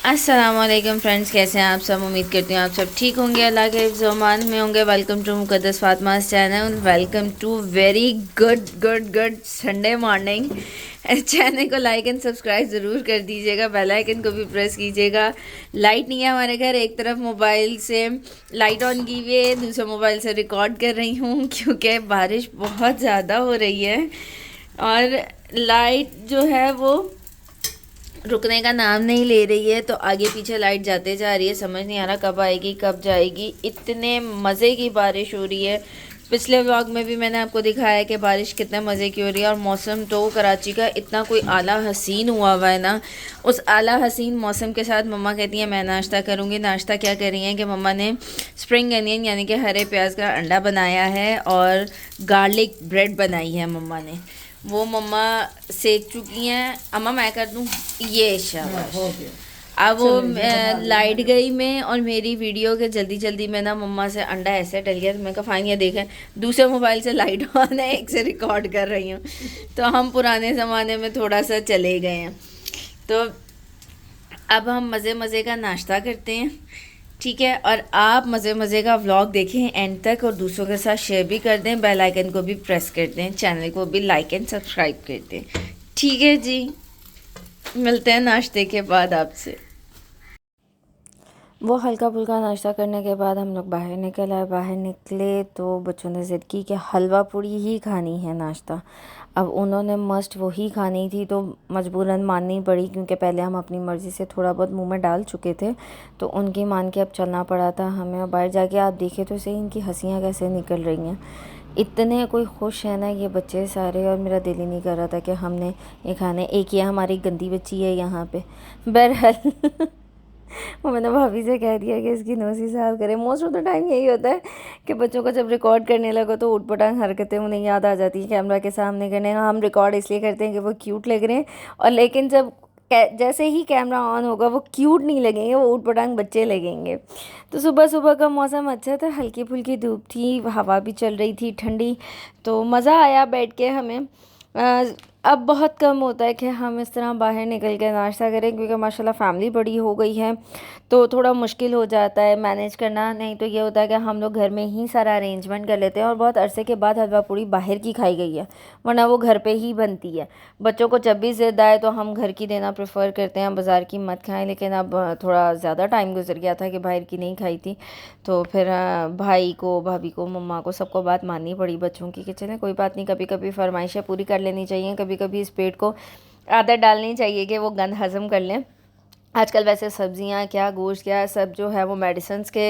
अस्सलामुअलैकुम फ्रेंड्स, कैसे हैं आप सब। उम्मीद करती हूँ आप सब ठीक होंगे, अल्लाह के हिफ्ज़-ओ-अमान में होंगे। Welcome to Muqaddas Fatima's channel, welcome to very good good good Sunday morning. Channel को लाइक एंड सब्सक्राइब ज़रूर कर दीजिएगा, बेल आइकन को भी प्रेस कीजिएगा। लाइट नहीं है हमारे घर, एक तरफ मोबाइल से लाइट ऑन की हुई है, दूसरे मोबाइल से रिकॉर्ड कर रही हूँ क्योंकि बारिश बहुत ज़्यादा हो रही है और लाइट जो है वो रुकने का नाम नहीं ले रही है। तो आगे पीछे लाइट जाते जा रही है, समझ नहीं आ रहा कब आएगी कब जाएगी। इतने मज़े की बारिश हो रही है। पिछले व्लॉग में भी मैंने आपको दिखाया कि बारिश कितने मज़े की हो रही है। और मौसम तो कराची का इतना कोई आला हसीन हुआ है ना। उस आला हसीन मौसम के साथ मम्मा कहती हैं मैं नाश्ता करूँगी। नाश्ता क्या कर रही हैं कि मम्मा ने स्प्रिंग अनियन यानी कि हरे प्याज का अंडा बनाया है और गार्लिक ब्रेड बनाई है मम्मा ने। वो मम्मा सेक चुकी हैं। अम्मा मैं कर दूँ ये शाबाश। हो गया। अब वो चलो ये बना लाइट लेंगे। गई में और मेरी वीडियो के जल्दी जल्दी में ना मम्मा से अंडा ऐसे डल गया। तो मैं कहा फाइन ये देखें, दूसरे मोबाइल से लाइट ऑन है, एक से रिकॉर्ड कर रही हूँ। तो हम पुराने ज़माने में थोड़ा सा चले गए हैं। तो अब हम मज़े मज़े का नाश्ता करते हैं, ठीक है। और आप मज़े मज़े का व्लॉग देखें एंड तक और दूसरों के साथ शेयर भी कर दें, बेल आइकन को भी प्रेस कर दें, चैनल को भी लाइक एंड सब्सक्राइब कर दें, ठीक है जी। मिलते हैं नाश्ते के बाद आपसे। वो हल्का फुल्का नाश्ता करने के बाद हम लोग बाहर निकल आए। बाहर निकले तो बच्चों ने ज़िद की कि हलवा पूड़ी ही खानी है नाश्ता। अब उन्होंने मस्ट वही खानी थी तो मजबूरन माननी पड़ी, क्योंकि पहले हम अपनी मर्ज़ी से थोड़ा बहुत मुंह में डाल चुके थे तो उनकी मान के अब चलना पड़ा था हमें। और बाहर जाके आप देखे तो सही इनकी हंसियाँ कैसे निकल रही हैं। इतने कोई खुश है ना ये बच्चे सारे, और मेरा दिल ही नहीं कर रहा था कि हमने ये खाने। एक ये हमारी गंदी बच्ची है यहाँ पे, बहरहाल वो मैंने भाभी से कह दिया कि इसकी नोज़ी साफ़ करें। मोस्ट ऑफ़ द टाइम यही होता है कि बच्चों को जब रिकॉर्ड करने लगो तो ऊट-पटांग हरकतें उन्हें याद आ जाती हैं कैमरा के सामने करने। हम रिकॉर्ड इसलिए करते हैं कि वो क्यूट लग रहे हैं, और लेकिन जब जैसे ही कैमरा ऑन होगा वो क्यूट नहीं लगेंगे, वो ऊट-पटांग बच्चे लगेंगे। तो सुबह सुबह का मौसम अच्छा था, हल्की फुल्की धूप थी, हवा भी चल रही थी ठंडी, तो मज़ा आया बैठ के हमें। अब बहुत कम होता है कि हम इस तरह बाहर निकल के नाश्ता करें, क्योंकि माशाल्लाह फ़ैमिली बड़ी हो गई है तो थोड़ा मुश्किल हो जाता है मैनेज करना। नहीं तो ये होता है कि हम लोग घर में ही सारा अरेंजमेंट कर लेते हैं। और बहुत अरसे के बाद हलवा पूड़ी बाहर की खाई गई है, वरना वो घर पे ही बनती है। बच्चों को जब भी ज़िद आए तो हम घर की देना प्रेफर करते हैं, बाज़ार की मत खाएं। लेकिन अब थोड़ा ज़्यादा टाइम गुजर गया था कि बाहर की नहीं खाई थी, तो फिर भाई को, भाभी को, मम्मा को, सबको बात माननी पड़ी बच्चों की कि चलें कोई बात नहीं, कभी कभी फरमाइशें पूरी कर लेनी चाहिए, कभी कभी इस पेट को आदत डालनी चाहिए कि वो गंद हज़म कर लें। आजकल वैसे सब्जियां क्या, गोश्त क्या, सब जो है वो मेडिसिन्स के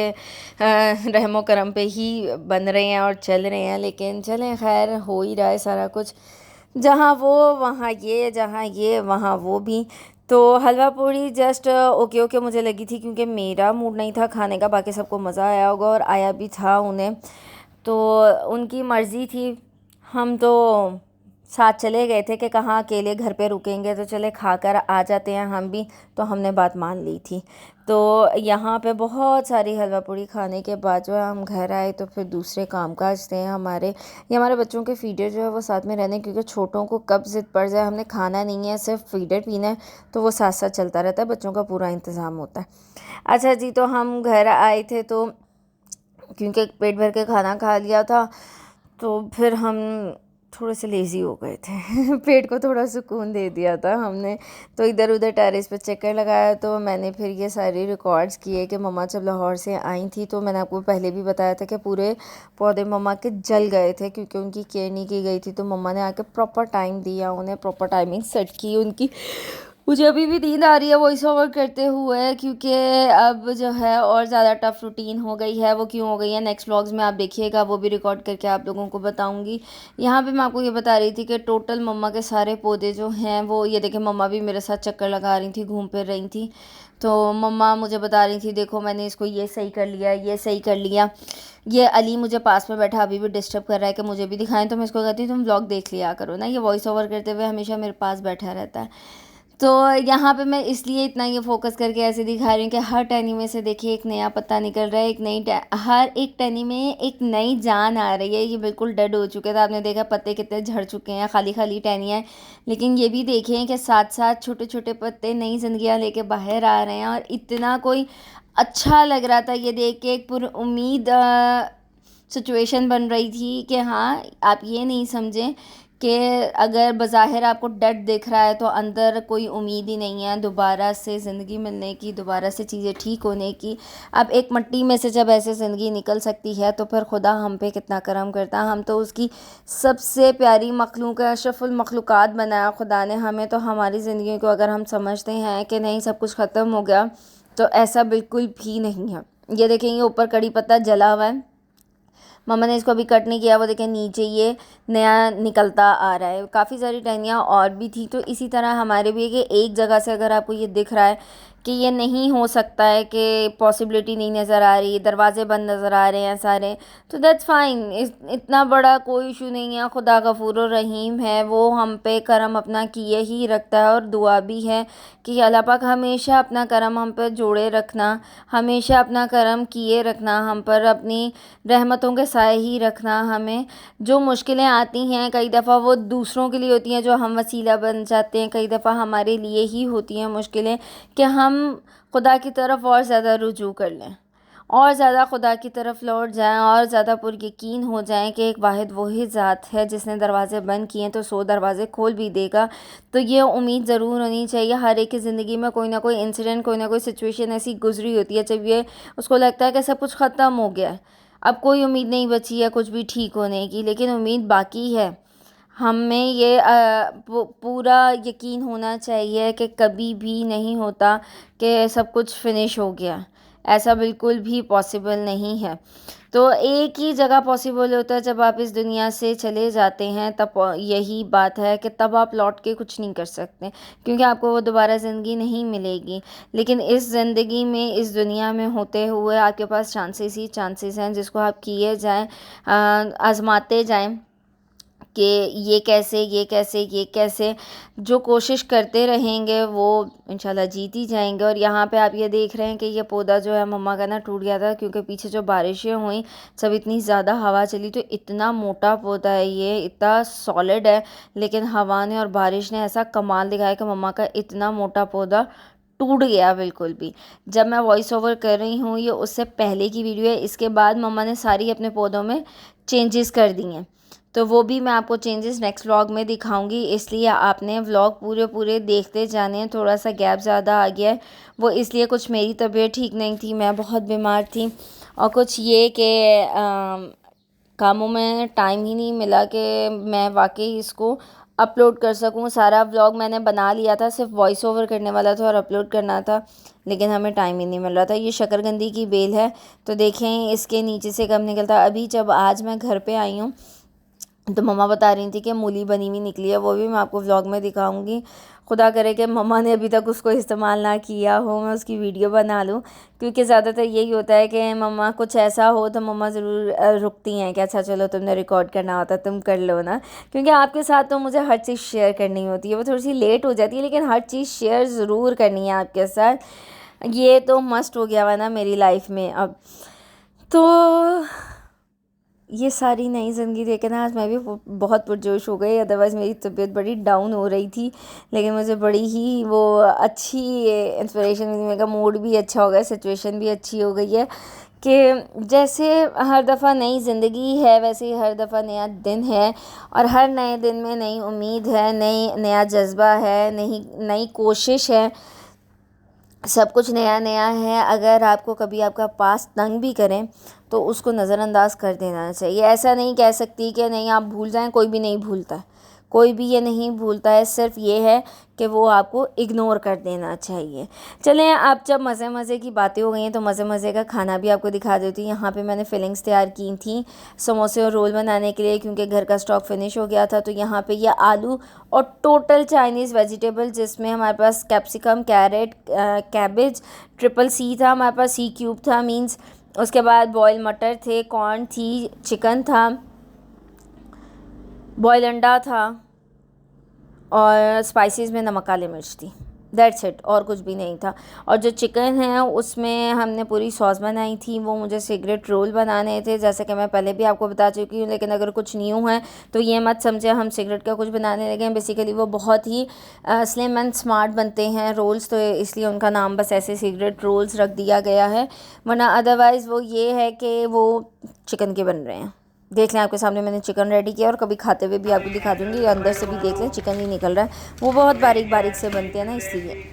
रहमो करम पे ही बन रहे हैं और चल रहे हैं। लेकिन चलें, खैर हो ही रहा है सारा कुछ, जहाँ वो वहाँ ये, जहाँ ये वहाँ वो भी। तो हलवा पूड़ी जस्ट ओके ओके मुझे लगी थी, क्योंकि मेरा मूड नहीं था खाने का। बाकी सबको मज़ा आया होगा और आया भी था उन्हें, तो उनकी मर्ज़ी थी। हम तो साथ चले गए थे कि कहाँ अकेले घर पे रुकेंगे, तो चले खाकर आ जाते हैं हम भी। तो हमने बात मान ली थी। तो यहाँ पे बहुत सारी हलवा पूड़ी खाने के बाद जो है हम घर आए, तो फिर दूसरे काम काज थे हमारे। ये हमारे बच्चों के फीडर जो है वो साथ में रहने, क्योंकि छोटों को कब ज़िद पड़ जाए हमने खाना नहीं है सिर्फ फीडर पीना है, तो वो साथ साथ चलता रहता है, बच्चों का पूरा इंतज़ाम होता है। अच्छा जी, तो हम घर आए थे तो क्योंकि पेट भर के खाना खा लिया था तो फिर हम थोड़े से लेज़ी हो गए थे पेट को थोड़ा सुकून दे दिया था हमने। तो इधर उधर टेरेस पे चक्कर लगाया, तो मैंने फिर ये सारे रिकॉर्ड्स किए कि मम्मा जब लाहौर से आई थी, तो मैंने आपको पहले भी बताया था कि पूरे पौधे मम्मा के जल गए थे क्योंकि उनकी केयर नहीं की गई थी। तो मम्मा ने आके प्रॉपर टाइम दिया, उन्हें प्रॉपर टाइमिंग सेट की उनकी। मुझे अभी भी नींद आ रही है वॉइस ओवर करते हुए, क्योंकि अब जो है और ज़्यादा टफ रूटीन हो गई है। वो क्यों हो गई है नेक्स्ट व्लॉग्स में आप देखिएगा, वो भी रिकॉर्ड करके आप लोगों को बताऊंगी। यहाँ पे मैं आपको ये बता रही थी कि टोटल मम्मा के सारे पौधे जो हैं वो, ये देखें मम्मा भी मेरे साथ चक्कर लगा रही थी, घूम फिर रही थी। तो मम्मा मुझे बता रही थी देखो मैंने इसको ये सही कर लिया, ये सही कर लिया। ये अली मुझे पास में बैठा अभी भी डिस्टर्ब कर रहा है कि मुझे भी दिखाएं, तो मैं इसको कहती हूँ तुम व्लॉग देख लिया करो ना, ये वॉइस ओवर करते हुए हमेशा मेरे पास बैठा रहता है। तो यहाँ पे मैं इसलिए इतना ये फोकस करके ऐसे दिखा रही हूँ कि हर टहनी में से देखिए एक नया पत्ता निकल रहा है, हर एक टहनी में एक नई जान आ रही है। ये बिल्कुल डेड हो चुके थे, आपने देखा पत्ते कितने झड़ चुके हैं, खाली खाली टहनियाँ हैं। लेकिन ये भी देखें कि साथ साथ छोटे छोटे पत्ते नई जिंदगियाँ लेके बाहर आ रहे हैं, और इतना कोई अच्छा लग रहा था ये देख के। एक पूरी उम्मीद सिचुएशन बन रही थी कि हाँ, आप ये नहीं समझें कि अगर बज़ाहिर आपको डेड दिख रहा है तो अंदर कोई उम्मीद ही नहीं है दोबारा से ज़िंदगी मिलने की, दोबारा से चीज़ें ठीक होने की। अब एक मिट्टी में से जब ऐसे ज़िंदगी निकल सकती है तो फिर खुदा हम पे कितना करम करता है। हम तो उसकी सबसे प्यारी मखलूक है, अशरफुल मखलूक़ात बनाया खुदा ने हमें। तो हमारी ज़िंदगी को अगर हम समझते हैं कि नहीं सब कुछ ख़त्म हो गया, तो ऐसा बिल्कुल भी नहीं है। ये देखेंगे ऊपर कड़ी पत्ता जला हुआ है, मम्मा ने इसको अभी कट नहीं किया, वो देखें नीचे ये नया निकलता आ रहा है। काफ़ी सारी टहनियाँ और भी थी। तो इसी तरह हमारे भी है कि एक जगह से अगर आपको ये दिख रहा है कि ये नहीं हो सकता है, कि पॉसिबिलिटी नहीं नज़र आ रही, दरवाज़े बंद नज़र आ रहे हैं सारे, तो दैट्स फाइन। इतना बड़ा कोई इशू नहीं है। खुदा गफूर रहीम है, वो हम पे करम अपना किए ही रखता है। और दुआ भी है कि अल्लाह पाक हमेशा अपना करम हम पर जोड़े रखना, हमेशा अपना करम किए रखना, हम पर अपनी रहमतों के साए ही रखना। हमें जो मुश्किलें आती हैं कई दफ़ा वो दूसरों के लिए होती हैं, जो हम वसीला बन जाते हैं, कई दफ़ा हमारे लिए ही होती हैं मुश्किलें, कि हम खुदा की तरफ और ज़्यादा रुजू कर लें, और ज़्यादा खुदा की तरफ लौट जाएं, और ज़्यादा पुरयकीन हो जाएं कि एक वाहिद वही ज़ात है जिसने दरवाज़े बंद किए तो 100 दरवाज़े खोल भी देगा। तो ये उम्मीद ज़रूर होनी चाहिए। हर एक की ज़िंदगी में कोई ना कोई इंसिडेंट, कोई ना कोई सिचुएशन ऐसी गुजरी होती है जब ये उसको लगता है कि सब कुछ ख़त्म हो गया है, अब कोई उम्मीद नहीं बची है कुछ भी ठीक होने की, लेकिन उम्मीद बाकी है। हमें ये पूरा यकीन होना चाहिए कि कभी भी नहीं होता कि सब कुछ फिनिश हो गया, ऐसा बिल्कुल भी पॉसिबल नहीं है। तो एक ही जगह पॉसिबल होता है, जब आप इस दुनिया से चले जाते हैं तब यही बात है कि तब आप लौट के कुछ नहीं कर सकते, क्योंकि आपको वो दोबारा ज़िंदगी नहीं मिलेगी। लेकिन इस ज़िंदगी में, इस दुनिया में होते हुए आपके पास चांसेस ही चांसेस हैं, जिसको आप किए जाएं, आज़माते जाएं कि ये कैसे, ये कैसे, ये कैसे। जो कोशिश करते रहेंगे वो इंशाल्लाह जीत ही जाएंगे। और यहाँ पे आप ये देख रहे हैं कि ये पौधा जो है मम्मा का ना टूट गया था, क्योंकि पीछे जो बारिशें हुई, सब इतनी ज़्यादा हवा चली, तो इतना मोटा पौधा है, ये इतना सॉलिड है, लेकिन हवा ने और बारिश ने ऐसा कमाल दिखाया कि मम्मा का इतना मोटा पौधा टूट गया बिल्कुल भी। जब मैं वॉइस ओवर कर रही हूँ, ये उससे पहले की वीडियो है, इसके बाद मम्मा ने सारी अपने पौधों में चेंजेस कर दी हैं, तो वो भी मैं आपको चेंजेस नेक्स्ट व्लॉग में दिखाऊंगी। इसलिए आपने व्लॉग पूरे पूरे देखते जाने हैं। थोड़ा सा गैप ज़्यादा आ गया है, वो इसलिए कुछ मेरी तबीयत ठीक नहीं थी, मैं बहुत बीमार थी, और कुछ ये कि कामों में टाइम ही नहीं मिला कि मैं वाकई इसको अपलोड कर सकूं। सारा व्लॉग मैंने बना लिया था, सिर्फ वॉइस ओवर करने वाला था और अपलोड करना था, लेकिन हमें टाइम ही नहीं मिल रहा था। ये शकरकंदी की बेल है, तो देखें इसके नीचे से कब निकलता है। अभी जब आज मैं घर पे आई हूँ तो मम्मा बता रही थी कि मूली बनी हुई निकली है, वो भी मैं आपको व्लॉग में दिखाऊंगी। खुदा करे कि मम्मा ने अभी तक उसको इस्तेमाल ना किया हो, मैं उसकी वीडियो बना लूँ, क्योंकि ज़्यादातर यही होता है कि मम्मा कुछ ऐसा हो तो मम्मा ज़रूर रुकती हैं कि अच्छा चलो तुमने रिकॉर्ड करना होता तुम कर लो ना, क्योंकि आपके साथ तो मुझे हर चीज़ शेयर करनी होती है। वो थोड़ी सी लेट हो जाती है, लेकिन हर चीज़ शेयर ज़रूर करनी है आपके साथ। ये तो मस्ट हो गया हुआ ना मेरी लाइफ में अब। तो ये सारी नई ज़िंदगी देख के ना आज मैं भी बहुत पुरजोश हो गई। अदरवाइज़ मेरी तबीयत बड़ी डाउन हो रही थी, लेकिन मुझे बड़ी ही वो अच्छी इंस्पिरेशन मिली, मेरा मूड भी अच्छा हो गया, सिचुएशन भी अच्छी हो गई है कि जैसे हर दफ़ा नई ज़िंदगी है वैसे ही हर दफ़ा नया दिन है, और हर नए दिन में नई उम्मीद है, नया जज्बा है, नई कोशिश है, सब कुछ नया नया है। अगर आपको कभी आपका पास तंग भी करें तो उसको नज़रअंदाज कर देना चाहिए। ऐसा नहीं कह सकती कि नहीं आप भूल जाएं, कोई भी नहीं भूलता है, कोई भी ये नहीं भूलता है, सिर्फ ये है कि वो आपको इग्नोर कर देना चाहिए। चलें, अब जब मज़े मज़े की बातें हो गई हैं तो मज़े मज़े का खाना भी आपको दिखा देती हूँ। यहाँ पे मैंने फिलिंग्स तैयार की थी समोसे और रोल बनाने के लिए, क्योंकि घर का स्टॉक फिनिश हो गया था। तो यहाँ पे ये आलू और टोटल चाइनीज़ वेजिटेबल, जिसमें हमारे पास capsicum, carrot, cabbage, triple C था, हमारे पास सी क्यूब था मीन्स, उसके बाद बॉयल मटर थे, कॉर्न थी, चिकन था, बॉयल अंडा था, और स्पाइसेस में नमक काली मिर्च थी। दैट्स इट, और कुछ भी नहीं था। और जो चिकन है उसमें हमने पूरी सॉस बनाई थी। वो मुझे सिगरेट रोल बनाने थे, जैसे कि मैं पहले भी आपको बता चुकी हूँ, लेकिन अगर कुछ न्यू है तो ये मत समझे हम सिगरेट का कुछ बनाने लगे हैं। बेसिकली वो बहुत ही स्लिम एंड स्मार्ट बनते हैं रोल्स, तो इसलिए उनका नाम बस ऐसे सिगरेट रोल्स रख दिया गया है, वरना अदरवाइज़ वो ये है कि वो चिकन के बन रहे हैं। देख लें, आपके सामने मैंने चिकन रेडी किया और कभी खाते हुए भी आपको दिखा दूँगी। अंदर से भी देख लें, चिकन ही निकल रहा है। वो बहुत बारीक बारीक से बनते हैं ना, इसलिए।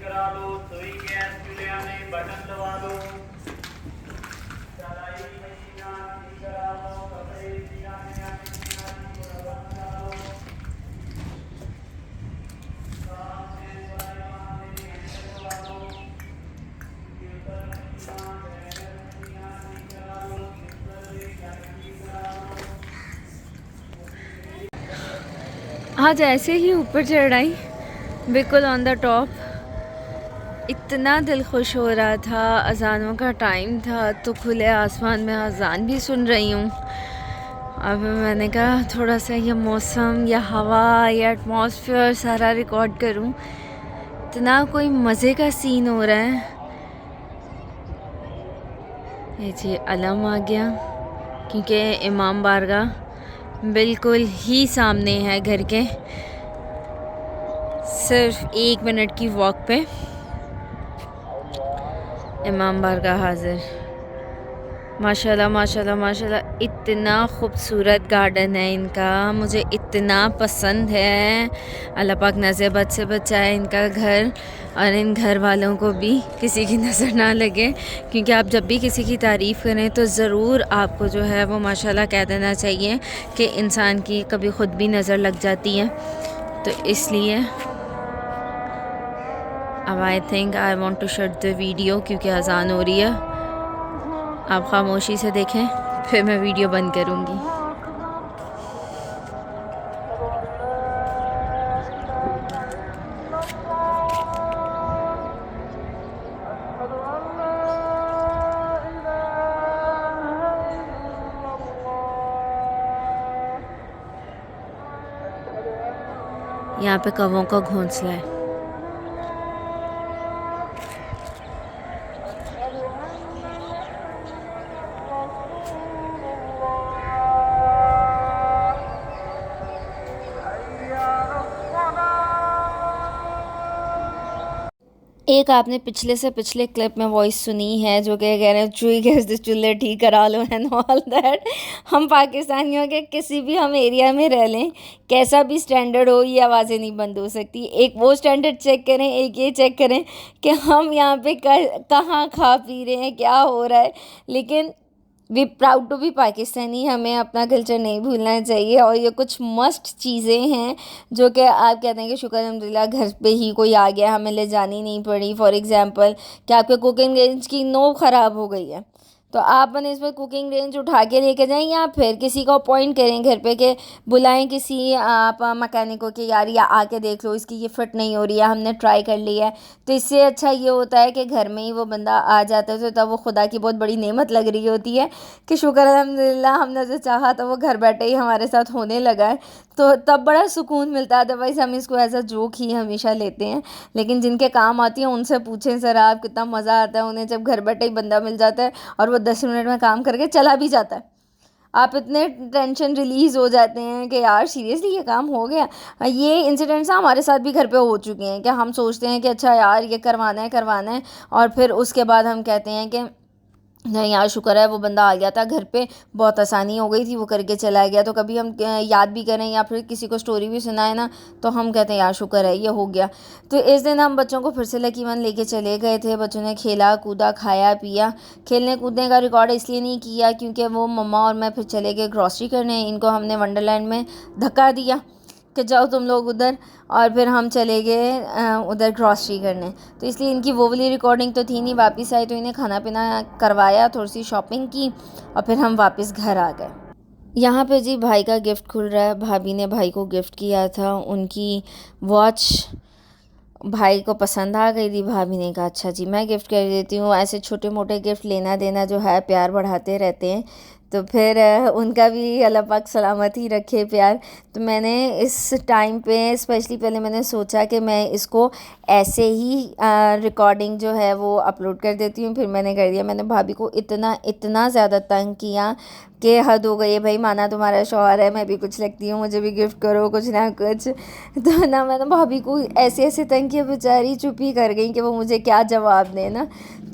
आज ऐसे ही ऊपर चढ़ाई, बिल्कुल ऑन द टॉप। इतना दिल खुश हो रहा था, अजानों का टाइम था तो खुले आसमान में अजान भी सुन रही हूँ। अब मैंने कहा थोड़ा सा ये मौसम या हवा या एटमॉस्फेयर सारा रिकॉर्ड करूँ। इतना कोई मज़े का सीन हो रहा है। ये जी अलम आ गया, क्योंकि इमाम बारगाह बिल्कुल ही सामने है घर के, सिर्फ 1 मिनट की वॉक पे इमाम बारगाह हाजिर। माशाल्लाह माशाल्लाह माशाल्लाह, इतना खूबसूरत गार्डन है इनका, मुझे इतना पसंद है। अल्लाह पाक नज़र बद से बचाए इनका घर, और इन घर वालों को भी किसी की नज़र ना लगे, क्योंकि आप जब भी किसी की तारीफ़ करें तो ज़रूर आपको जो है वो माशाल्लाह कह देना चाहिए कि इंसान की कभी ख़ुद भी नज़र लग जाती है। तो इसलिए अब I think I want to shut the video, क्योंकि अजान हो रही है। आप खामोशी से देखें, फिर मैं वीडियो बंद करूँगी। यहाँ पे कौवों का घोंसला है। एक आपने पिछले से पिछले क्लिप में वॉइस सुनी है जो कि कह रहे हैं चुई गैस दे चूल्हे ठीक करा लो एंड ऑल दैट। हम पाकिस्तानियों के किसी भी हम एरिया में रह लें, कैसा भी स्टैंडर्ड हो, ये आवाज़ें नहीं बंद हो सकती। एक वो स्टैंडर्ड चेक करें, एक ये चेक करें कि हम यहाँ पे कहाँ खा पी रहे हैं, क्या हो रहा है। लेकिन we proud to be Pakistani, हमें अपना कल्चर नहीं भूलना चाहिए। और ये कुछ मस्ट चीज़ें हैं जो कि आप कहते हैं कि शुक्र अल्हम्दुलिल्लाह घर पे ही कोई आ गया, हमें ले जानी नहीं पड़ी। फॉर एग्ज़ाम्पल कि आपके कुकिंग रेंज की नोब ख़राब हो गई है, तो आप अपने इसमें कुकिंग रेंज उठा के लेके जाएं, या फिर किसी को अपॉइंट करें घर पे के बुलाएं किसी आप मैकेनिक को कि यार या आके देख लो, इसकी ये फिट नहीं हो रही है, हमने ट्राई कर लिया है। तो इससे अच्छा ये होता है कि घर में ही वो बंदा आ जाता है, तो तब वो खुदा की बहुत बड़ी नेमत लग रही होती है कि शुक्र अल्हम्दुलिल्लाह हमने जो चाहा तो वो घर बैठे ही हमारे साथ होने लगा है। तो तब बड़ा सुकून मिलता है। अदरवाइज़ हम इसको एज अ जोक ही हमेशा लेते हैं, लेकिन जिनके काम आती है उनसे पूछें ज़रा आप, कितना मज़ा आता है उन्हें जब घर बैठे ही बंदा मिल जाता है और वो 10 मिनट में काम करके चला भी जाता है। आप इतने टेंशन रिलीज़ हो जाते हैं कि यार सीरियसली ये काम हो गया। ये इंसिडेंट्स हमारे साथ भी घर पे हो चुके हैं कि हम सोचते हैं कि अच्छा यार ये करवाना है, और फिर उसके बाद हम कहते हैं कि नहीं यार शुक्र है वो बंदा आ गया था घर पे, बहुत आसानी हो गई थी, वो करके चला गया। तो कभी हम याद भी करें या फिर किसी को स्टोरी भी सुनाए ना, तो हम कहते हैं यार शुक्र है ये हो गया। तो इस दिन हम बच्चों को फिर से लकी वन लेके चले गए थे। बच्चों ने खेला कूदा खाया पिया। खेलने कूदने का रिकॉर्ड इसलिए नहीं किया क्योंकि वो मम्मा और मैं फिर चले गए ग्रॉसरी करने। इनको हमने वंडरलैंड में धक्का दिया कि जाओ तुम लोग उधर, और फिर हम चले गए उधर ग्रॉसरी करने। तो इसलिए इनकी वो वाली रिकॉर्डिंग तो थी नहीं। वापस आए तो इन्हें खाना पीना करवाया, थोड़ी सी शॉपिंग की, और फिर हम वापस घर आ गए। यहाँ पे जी भाई का गिफ्ट खुल रहा है। भाभी ने भाई को गिफ्ट किया था उनकी वॉच, भाई को पसंद आ गई थी। भाभी ने कहा अच्छा जी मैं गिफ्ट कर देती हूँ। ऐसे छोटे मोटे गिफ्ट लेना देना जो है प्यार बढ़ाते रहते हैं। तो फिर उनका भी अल्लाह पाक सलामत ही रखे प्यार। तो मैंने इस टाइम पे स्पेशली पहले मैंने सोचा कि मैं इसको ऐसे ही रिकॉर्डिंग जो है वो अपलोड कर देती हूँ, फिर मैंने कर दिया। मैंने भाभी को इतना इतना ज़्यादा तंग किया कि हद हो गई है भाई, माना तुम्हारा शौहर है, मैं भी कुछ लगती हूँ, मुझे भी गिफ्ट करो कुछ ना कुछ। तो ना मैंने भाभी को ऐसे ऐसे तंग किया, बेचारी चुप ही कर गई कि वो मुझे क्या जवाब देना।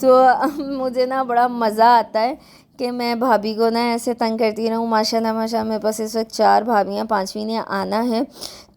तो मुझे ना बड़ा मज़ा आता है कि मैं भाभी को ना ऐसे तंग करती रहूँ। माशाल्लाह माशाल्लाह मेरे पास इस वक्त 4 भाभियाँ, 5वीं ने आना है,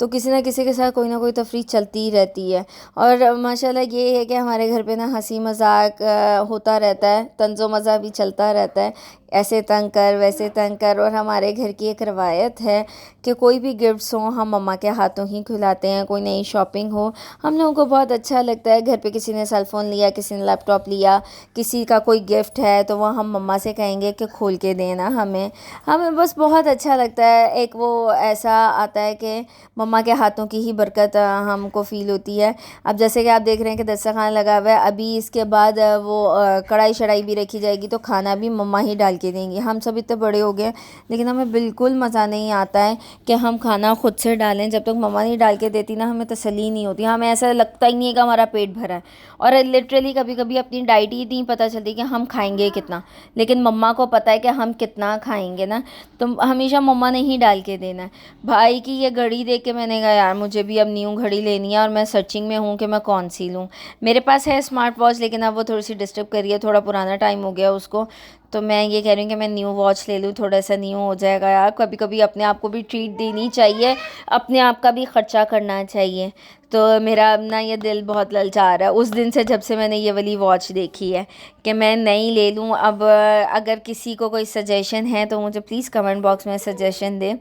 तो किसी ना किसी के साथ कोई ना कोई तफरीह चलती ही रहती है। और माशाल्लाह ये है कि हमारे घर पे ना हंसी मजाक होता रहता है, तंज़ो मज़ा भी चलता रहता है, ऐसे तंग कर वैसे तंग कर। और हमारे घर की एक रवायत है कि कोई भी गिफ्ट्स हो हम मम्मा के हाथों ही खिलाते हैं, कोई नई शॉपिंग हो हम लोगों को बहुत अच्छा लगता है। घर पे किसी ने सेल फ़ोन लिया, किसी ने लैपटॉप लिया, किसी का कोई गिफ्ट है तो वह हम मम्मा से कहेंगे कि खोल के देना हमें। हमें बस बहुत अच्छा लगता है, एक वो ऐसा आता है कि मम्मा के हाथों की ही बरकत हमको फ़ील होती है। अब जैसे कि आप देख रहे हैं कि दस्तरखान लगा हुआ है, अभी इसके बाद वो कढ़ाई शढ़ाई भी रखी जाएगी, तो खाना भी मम्मा ही डाल के देंगी। हम सब इतने बड़े हो गए लेकिन हमें बिल्कुल मज़ा नहीं आता है कि हम खाना खुद से डालें। जब तक मम्मा नहीं डाल के देती ना हमें तसल्ली नहीं होती, हमें ऐसा लगता ही नहीं है कि हमारा पेट भरा है। और लिटरली कभी कभी अपनी डाइट ही नहीं पता चलती कि हम खाएंगे कितना, लेकिन मम्मा को पता है कि हम कितना खाएंगे ना, तो हमेशा मम्मा ने ही डाल के देना है। भाई की ये घड़ी देख के मैंने कहा यार मुझे भी अब न्यू घड़ी लेनी है, और मैं सर्चिंग में हूँ कि मैं कौन सी लूँ। मेरे पास है स्मार्ट वॉच, लेकिन अब वो थोड़ी सी डिस्टर्ब कर रही है, थोड़ा पुराना टाइम हो गया उसको। तो मैं ये कह रही हूँ कि मैं न्यू वॉच ले लूँ, थोड़ा सा न्यू हो जाएगा यार। कभी कभी अपने आप को भी ट्रीट देनी चाहिए, अपने आप का भी ख़र्चा करना चाहिए। तो मेरा अब ना ये दिल बहुत ललचा रहा है उस दिन से, जब से मैंने ये वाली वॉच देखी है कि मैं नई ले लूँ। अब अगर किसी को कोई सजेशन है तो मुझे प्लीज़ कमेंट बॉक्स में सजेशन दें।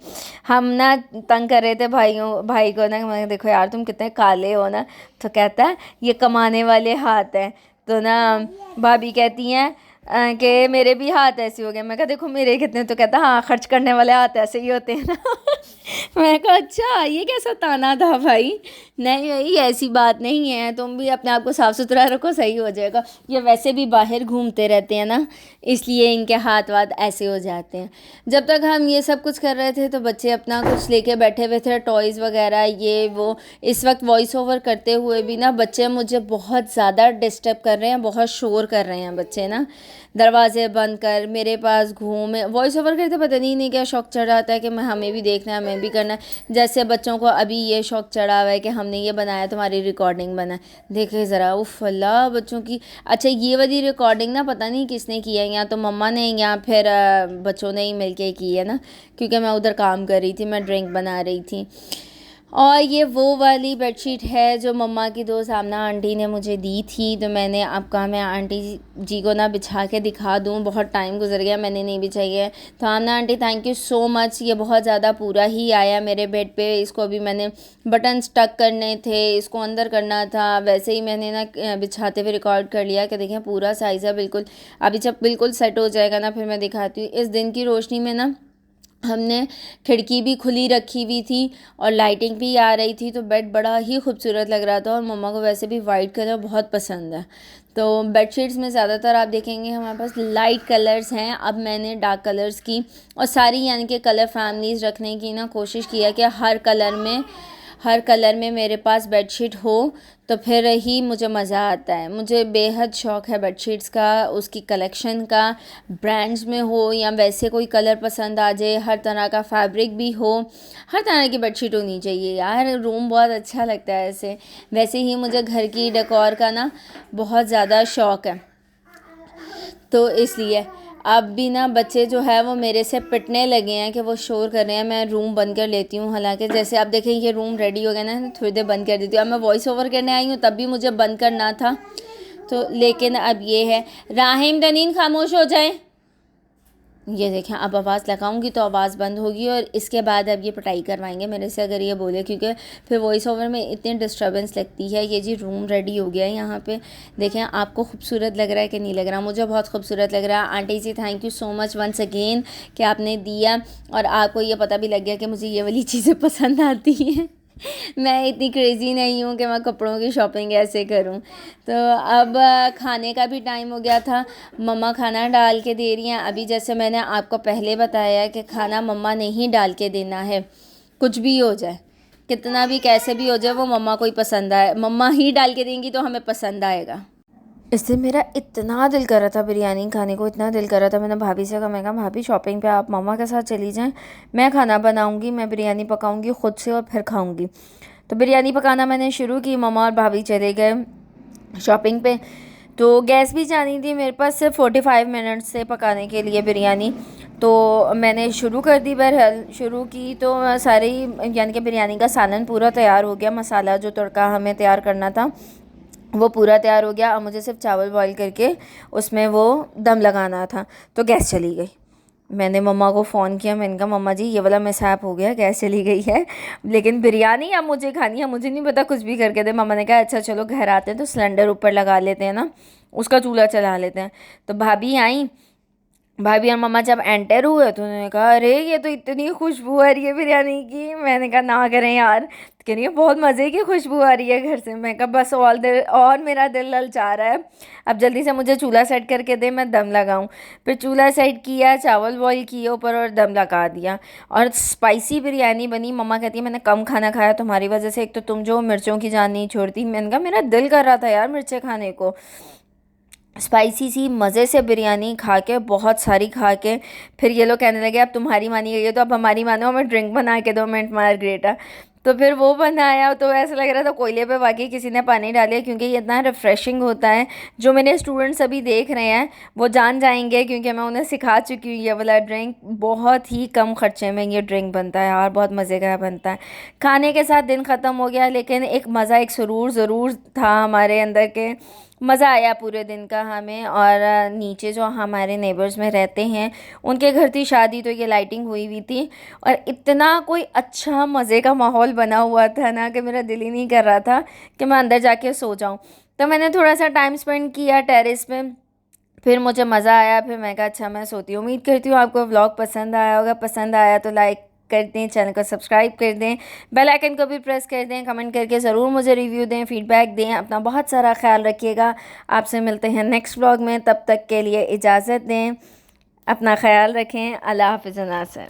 हम ना तंग कर रहे थे भाई को ना, मैं देखो यार तुम कितने काले हो ना, तो कहता है ये कमाने वाले हाथ हैं। तो ना भाभी कहती हैं कि मेरे भी हाथ ऐसे हो गए। मैं कहा देखो मेरे कितने, तो कहता हाँ खर्च करने वाले हाथ ऐसे ही होते हैं ना। मैं कहा अच्छा ये कैसा ताना था भाई। नहीं भाई ऐसी बात नहीं है, तुम भी अपने आप को साफ़ सुथरा रखो, सही हो जाएगा। ये वैसे भी बाहर घूमते रहते हैं ना, इसलिए इनके हाथ वाथ ऐसे हो जाते हैं। जब तक हम ये सब कुछ कर रहे थे तो बच्चे अपना कुछ लेके बैठे हुए थे, टॉयज़ वगैरह ये वो। इस वक्त वॉइस ओवर करते हुए भी ना बच्चे मुझे बहुत ज़्यादा डिस्टर्ब कर रहे हैं, बहुत शोर कर रहे हैं बच्चे ना। दरवाजे बंद कर मेरे पास घूम, वॉइस ओवर करते पता नहीं क्या शौक़ चढ़ आता है कि मैं हमें भी देखना है, हमें भी करना है। जैसे बच्चों को अभी ये शौक़ चढ़ा हुआ है कि हमने ये बनाया, तुम्हारी रिकॉर्डिंग बना, देखे ज़रा उफ़ अल्लाह बच्चों की। अच्छा ये वाली रिकॉर्डिंग ना पता नहीं किसने की है, या तो मम्मा ने या फिर बच्चों ने ही मिल के की है ना, क्योंकि मैं उधर काम कर रही थी, मैं ड्रिंक बना रही थी। और ये वो वाली बेडशीट है जो मम्मा की दोस्त आमना आंटी ने मुझे दी थी। तो मैंने अब कहा मैं आंटी जी को ना बिछा के दिखा दूँ, बहुत टाइम गुजर गया मैंने नहीं बिछाई है। तो Amna aunty thank you so much, ये बहुत ज़्यादा पूरा ही आया मेरे बेड पे। इसको अभी मैंने बटन स्टक करने थे, इसको अंदर करना था, वैसे ही मैंने ना बिछाते हुए रिकॉर्ड कर लिया कि देखें पूरा साइज़ है बिल्कुल। अभी जब बिल्कुल सेट हो जाएगा ना फिर मैं दिखाती हूँ। इस दिन की रोशनी में ना हमने खिड़की भी खुली रखी हुई थी और लाइटिंग भी आ रही थी, तो बेड बड़ा ही खूबसूरत लग रहा था। और मम्मा को वैसे भी वाइट कलर बहुत पसंद है, तो बेडशीट्स में ज़्यादातर आप देखेंगे हमारे पास लाइट कलर्स हैं। अब मैंने डार्क कलर्स की और सारी यानी कि कलर फैमिलीज़ रखने की ना कोशिश किया कि हर कलर में मेरे पास बेडशीट हो, तो फिर ही मुझे मज़ा आता है। मुझे बेहद शौक़ है बेडशीट्स का, उसकी कलेक्शन का, ब्रांड्स में हो या वैसे कोई कलर पसंद आ जाए, हर तरह का फैब्रिक भी हो, हर तरह की बेडशीट होनी चाहिए यार, रूम बहुत अच्छा लगता है ऐसे। वैसे ही मुझे घर की डेकोर का ना बहुत ज़्यादा शौक़ है, तो इसलिए अब भी ना बच्चे जो है वो मेरे से पिटने लगे हैं कि वो शोर कर रहे हैं। मैं रूम बंद कर लेती हूँ, हालांकि जैसे आप देखें ये रूम रेडी हो गया ना, थोड़ी देर बंद कर देती हूँ। अब मैं वॉइस ओवर करने आई हूँ तब भी मुझे बंद करना था, तो लेकिन अब ये है। राहिम दनीन खामोश हो जाए। ये देखें अब आवाज़ लगाऊंगी तो आवाज़ बंद होगी, और इसके बाद अब ये पिटाई करवाएंगे मेरे से अगर ये बोले, क्योंकि फिर वॉइस ओवर में इतनी डिस्टर्बेंस लगती है। ये जी रूम रेडी हो गया है यहाँ पे, देखें आपको खूबसूरत लग रहा है कि नहीं लग रहा? मुझे बहुत खूबसूरत लग रहा है। Aunty ji thank you so much once again कि आपने दिया, और आपको ये पता भी लग गया कि मुझे ये वाली चीज़ें पसंद आती हैं। मैं इतनी क्रेज़ी नहीं हूँ कि मैं कपड़ों की शॉपिंग ऐसे करूँ। तो अब खाने का भी टाइम हो गया था, मम्मा खाना डाल के दे रही हैं। अभी जैसे मैंने आपको पहले बताया कि खाना मम्मा ने ही डाल के देना है, कुछ भी हो जाए, कितना भी कैसे भी हो जाए, वो मम्मा को ही पसंद आए, मम्मा ही डाल के देंगी तो हमें पसंद आएगा। इससे मेरा इतना दिल कर रहा था बिरयानी खाने को, इतना दिल कर रहा था, मैंने भाभी से कहा, मैं कहा भाभी शॉपिंग पे आप मम्मा के साथ चली जाएं, मैं खाना बनाऊंगी, मैं बिरयानी पकाऊंगी खुद से और फिर खाऊंगी। तो बिरयानी पकाना मैंने शुरू की, मम्मा और भाभी चले गए शॉपिंग पे। तो गैस भी जानी थी मेरे पास सिर्फ 45 मिनट से पकाने के लिए बिरयानी। तो मैंने शुरू कर दी, बहरहाल शुरू की तो सारी, यानी कि बिरयानी का सालन पूरा तैयार हो गया, मसाला जो तड़का हमें तैयार करना था वो पूरा तैयार हो गया। अब मुझे सिर्फ चावल बॉईल करके उसमें वो दम लगाना था। तो गैस चली गई, मैंने मम्मा को फ़ोन किया, मैंने कहा मम्मा जी ये वाला मिसहैप हो गया, गैस चली गई है, लेकिन बिरयानी अब मुझे खानी है, मुझे नहीं पता, कुछ भी करके दे। मम्मा ने कहा अच्छा चलो घर आते हैं तो सिलेंडर ऊपर लगा लेते हैं ना, उसका चूल्हा चला लेते हैं। तो भाभी आई, भाभी और मम्मा जब एंटर हुए तो उन्होंने कहा अरे ये तो इतनी खुशबू आ रही है बिरयानी की। मैंने कहा ना करें यार। तो कह रही है बहुत मज़े की खुशबू आ रही है घर से। मैं कहा बस और मेरा दिल ललचा रहा है, अब जल्दी से मुझे चूल्हा सेट करके दे, मैं दम लगाऊं। फिर चूल्हा सेट किया, चावल बॉईल किए ऊपर और दम लगा दिया, और स्पाइसी बिरयानी बनी। मम्मा कहती है मैंने कम खाना खाया तुम्हारी वजह से, एक तो तुम जो मिर्चों की जान नहीं छोड़ती। मैंने कहा मेरा दिल कर रहा था यार मिर्चें खाने को। स्पाइसी सी मज़े से बिरयानी खा के, बहुत सारी खा के, फिर ये लोग कहने लगे अब तुम्हारी मानी गई है तो अब हमारी मानो, हमें ड्रिंक बना के दो, मिंट मार्गरेटा। तो फिर वो बनाया, तो ऐसा लग रहा था कोयले पे वाकई किसी ने पानी डाले, क्योंकि ये इतना रिफ़्रेशिंग होता है। जो मेरे स्टूडेंट्स अभी देख रहे हैं वो जान जाएंगे, क्योंकि मैं उन्हें सिखा चुकी हूँ ये वाला ड्रिंक। बहुत ही कम खर्चे में ये ड्रिंक बनता है यार, बहुत मज़े का बनता है। खाने के साथ दिन ख़त्म हो गया, लेकिन एक मज़ा, एक सुरूर ज़रूर था हमारे अंदर के। मज़ा आया पूरे दिन का हमें। और नीचे जो हमारे नेबर्स में रहते हैं उनके घर थी शादी, तो ये लाइटिंग हुई हुई थी, और इतना कोई अच्छा मज़े का माहौल बना हुआ था ना कि मेरा दिल ही नहीं कर रहा था कि मैं अंदर जाके सो जाऊं। तो मैंने थोड़ा सा टाइम स्पेंड किया टेरेस पे, फिर मुझे मज़ा आया, फिर मैं कहा अच्छा मैं सोती हूँ। उम्मीद करती हूँ आपको व्लॉग पसंद आया होगा, पसंद आया तो लाइक कर दें, चैनल को सब्सक्राइब कर दें, बेल आइकन को भी प्रेस कर दें, कमेंट करके ज़रूर मुझे रिव्यू दें, फीडबैक दें। अपना बहुत सारा ख्याल रखिएगा। आपसे मिलते हैं नेक्स्ट व्लॉग में, तब तक के लिए इजाज़त दें, अपना ख्याल रखें। अल्लाह हाफ़िज़ नासर।